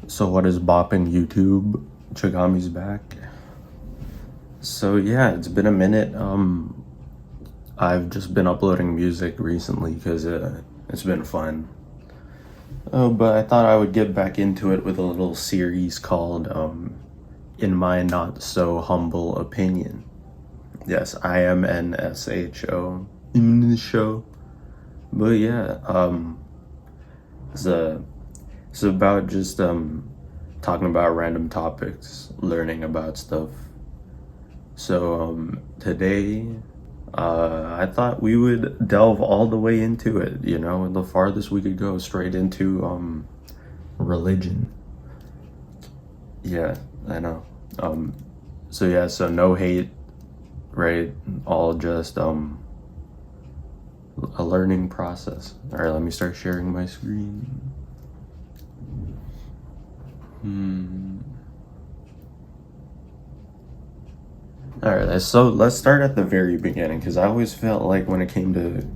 So what is bopping YouTube? Chagami's back. So yeah, it's been a minute. I've just been uploading music recently because it's been fun. But I thought I would get back into it with a little series called In My Not So Humble Opinion. Yes, IMNSHO. IMNSHO. But yeah, it's about just talking about random topics, learning about stuff. So today I thought we would delve all the way into it, the farthest we could go, straight into religion. Yeah, I know. So no hate, right? All just a learning process. All right, let me start sharing my screen. All right, so let's start at the very beginning, because I always felt like when it came to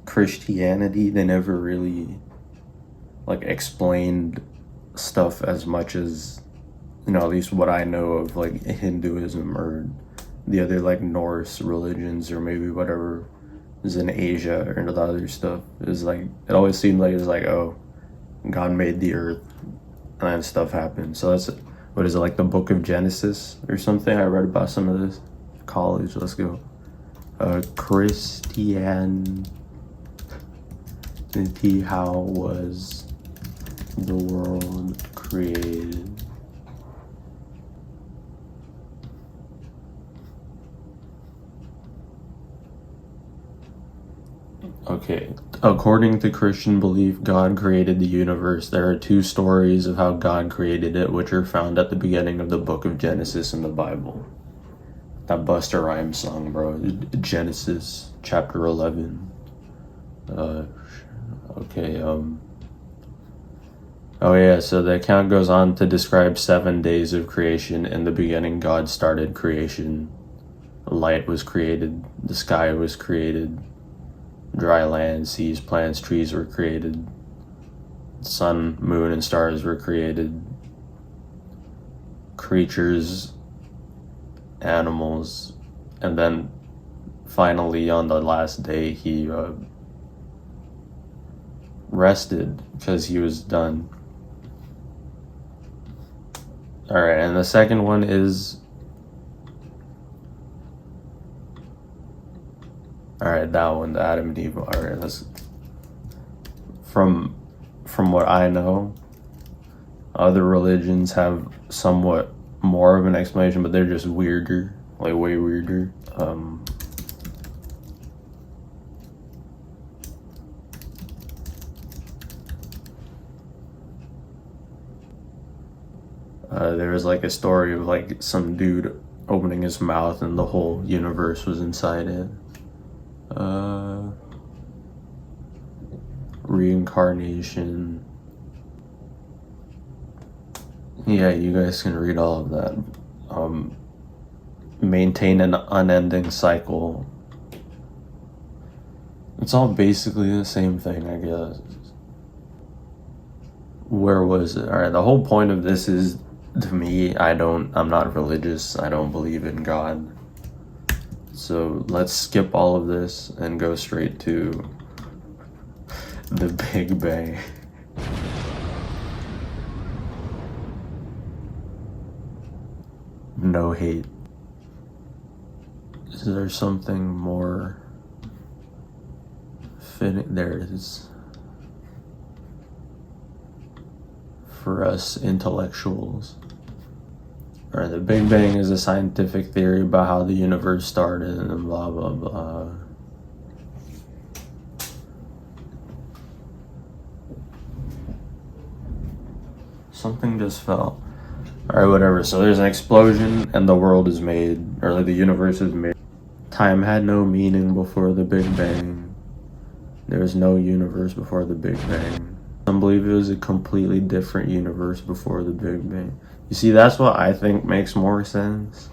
Christianity, they never really explained stuff as much as, at least what I know of Hinduism or the other Norse religions, or maybe whatever is in Asia or the other stuff. Is it always seemed like it's oh, God made the earth and then stuff happened. So that's, what is it, the book of Genesis or something? I read about some of this college. Let's go. Christianity, how was the world created? Okay, according to Christian belief, God created the universe. There are two stories of how God created it, which are found at the beginning of the book of Genesis in the Bible. That Busta Rhymes song, bro. Genesis chapter 11. Okay, oh yeah, so the account goes on to describe 7 days of creation. In the beginning, God started creation. Light was created, the sky was created, dry land, seas, plants, trees were created, sun, moon, and stars were created, creatures, animals, and then finally on the last day he rested because he was done. All right, and the second one is, all right, that one, the Adam and Eve. All right, let's, from what I know, other religions have somewhat more of an explanation, but they're just weirder, way weirder. There was a story of some dude opening his mouth and the whole universe was inside it. Reincarnation. Yeah, you guys can read all of that. Maintain an unending cycle. It's all basically the same thing, I guess. Where was it? All right, the whole point of this is, to me, I'm not religious. I don't believe in God. So let's skip all of this and go straight to the Big Bang. No hate. Is there something more fitting? There it is. For us intellectuals. Alright, the Big Bang is a scientific theory about how the universe started and blah blah blah. Something just fell. Alright, whatever. So there's an explosion and the world is made, or the universe is made. Time had no meaning before the Big Bang. There was no universe before the Big Bang. Some believe it was a completely different universe before the Big Bang. You see, that's what I think makes more sense.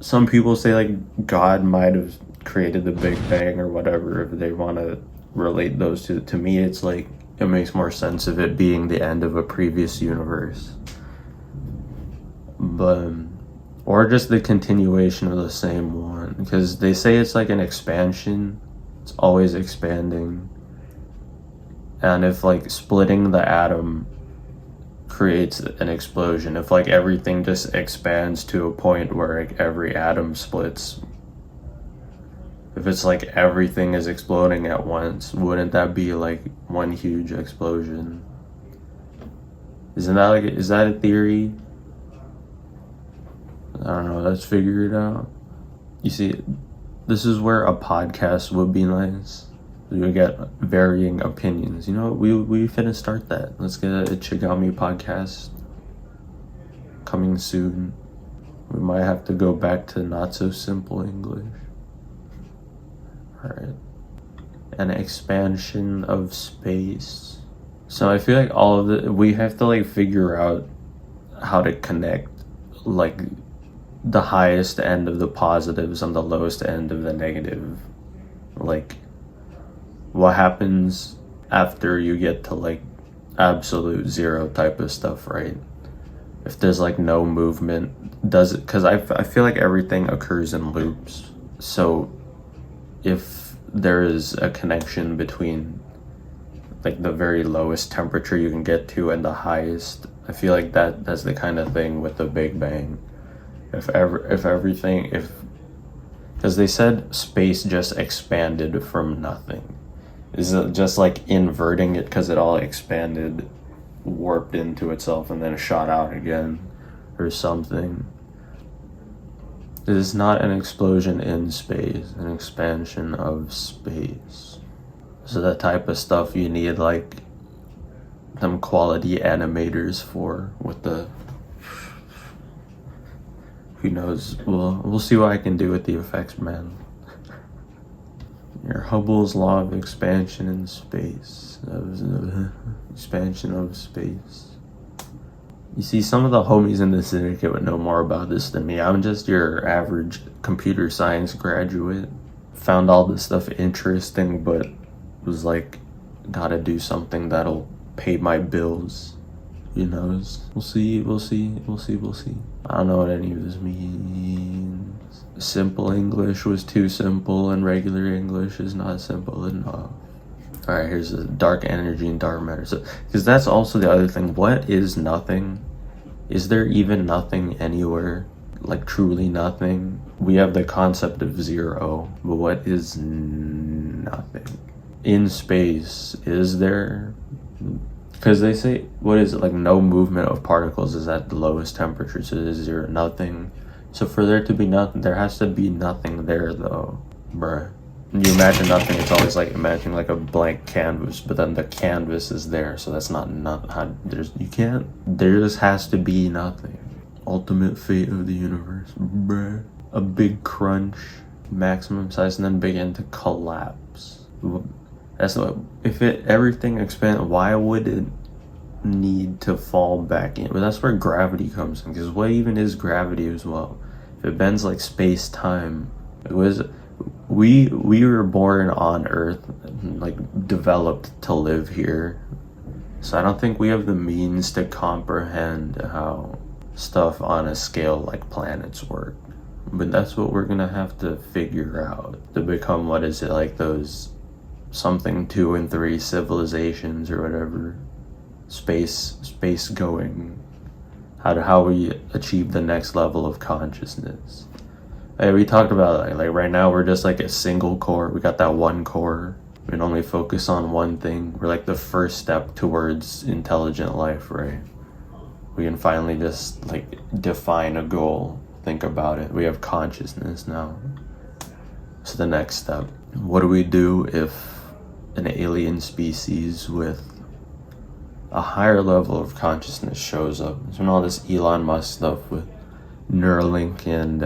Some people say God might have created the Big Bang or whatever, if they want to relate those two. To me, it's it makes more sense of it being the end of a previous universe. But, or just the continuation of the same one, because they say it's like an expansion. It's always expanding. And if like splitting the atom creates an explosion, if like everything just expands to a point where like every atom splits, if it's like everything is exploding at once, wouldn't that be like one huge explosion? Isn't that like, is that a theory? I don't know, let's figure it out. You see, this is where a podcast would be nice. We get varying opinions. You know what, we finna start that. Let's get a Chigami podcast coming soon. We might have to go back to not so simple English. Alright. An expansion of space. So I feel like all of it, we have to like figure out how to connect like the highest end of the positives and the lowest end of the negative. Like, what happens after you get to like absolute zero type of stuff, right? If there's like no movement, does it, because I feel like everything occurs in loops. So if there is a connection between like the very lowest temperature you can get to and the highest, I feel like that's the kind of thing with the Big Bang. If everything, because they said space just expanded from nothing. Is it just like inverting it because it all expanded, warped into itself, and then shot out again or something? It is not an explosion in space, an expansion of space. So that type of stuff you need like them quality animators for, with the, who knows, we'll see what I can do with the effects, man. Your Hubble's law of expansion in space, expansion of space. You see, some of the homies in the syndicate would know more about this than me. I'm just your average computer science graduate. Found all this stuff interesting, but was like, gotta do something that'll pay my bills. Who knows? We'll see. I don't know what any of this means. Simple English was too simple, and regular English is not simple enough. Alright, here's the dark energy and dark matter. So, because that's also the other thing. What is nothing? Is there even nothing anywhere? Like truly nothing? We have the concept of zero, but what is nothing? In space, is there? Because they say, what is it, like no movement of particles is at the lowest temperature, so there's zero, nothing. So for there to be nothing, there has to be nothing there though, bruh. You imagine nothing, it's always like imagining like a blank canvas, but then the canvas is there, so that's not nothing. There just has to be nothing. Ultimate fate of the universe, bruh. A big crunch, maximum size, and then begin to collapse. That's what, if everything expands, why would it need to fall back in? But that's where gravity comes in, because what even is gravity as well? If it bends like space-time, we were born on Earth, like developed to live here, so I don't think we have the means to comprehend how stuff on a scale like planets work. But that's what we're gonna have to figure out to become, what is it, like those something 2 and 3 civilizations or whatever, space going, how we achieve the next level of consciousness. Hey, we talked about like right now we're just like a single core. We got that one core. We can only focus on one thing. We're like the first step towards intelligent life, right? We can finally just like define a goal, think about it. We have consciousness now. So the next step, what do we do if an alien species with a higher level of consciousness shows up? It's when all this Elon Musk stuff with Neuralink and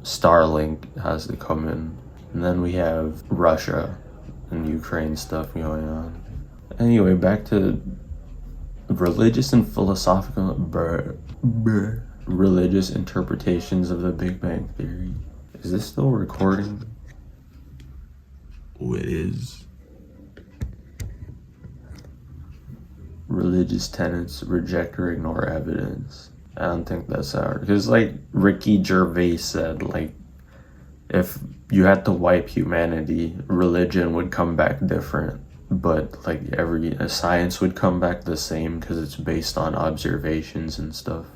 Starlink has to come in. And then we have Russia and Ukraine stuff going on. Anyway, back to religious and philosophical religious interpretations of the Big Bang Theory. Is this still recording? Oh, it is. religious tenets, reject or ignore evidence. I don't think that's our, because like Ricky Gervais said, like if you had to wipe humanity, religion would come back different, but like science would come back the same because it's based on observations and stuff.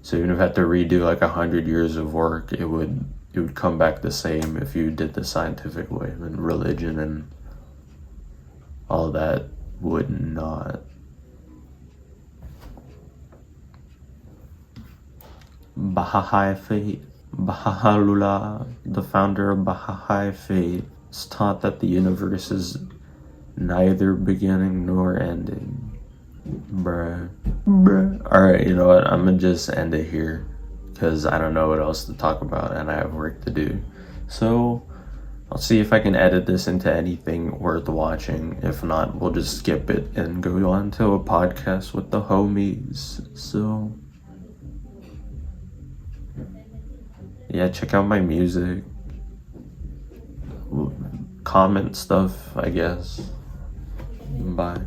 So even if you had to redo like 100 years of work, it would come back the same if you did the scientific way. And religion and all that would not. Baha'i faith. Baha'u'llah, the founder of Baha'i faith, is taught that the universe is neither beginning nor ending. Bruh. Alright, you know what? I'm gonna just end it here because I don't know what else to talk about and I have work to do. So I'll see if I can edit this into anything worth watching. If not, we'll just skip it and go on to a podcast with the homies. So yeah, check out my music. Comment stuff, I guess. Bye.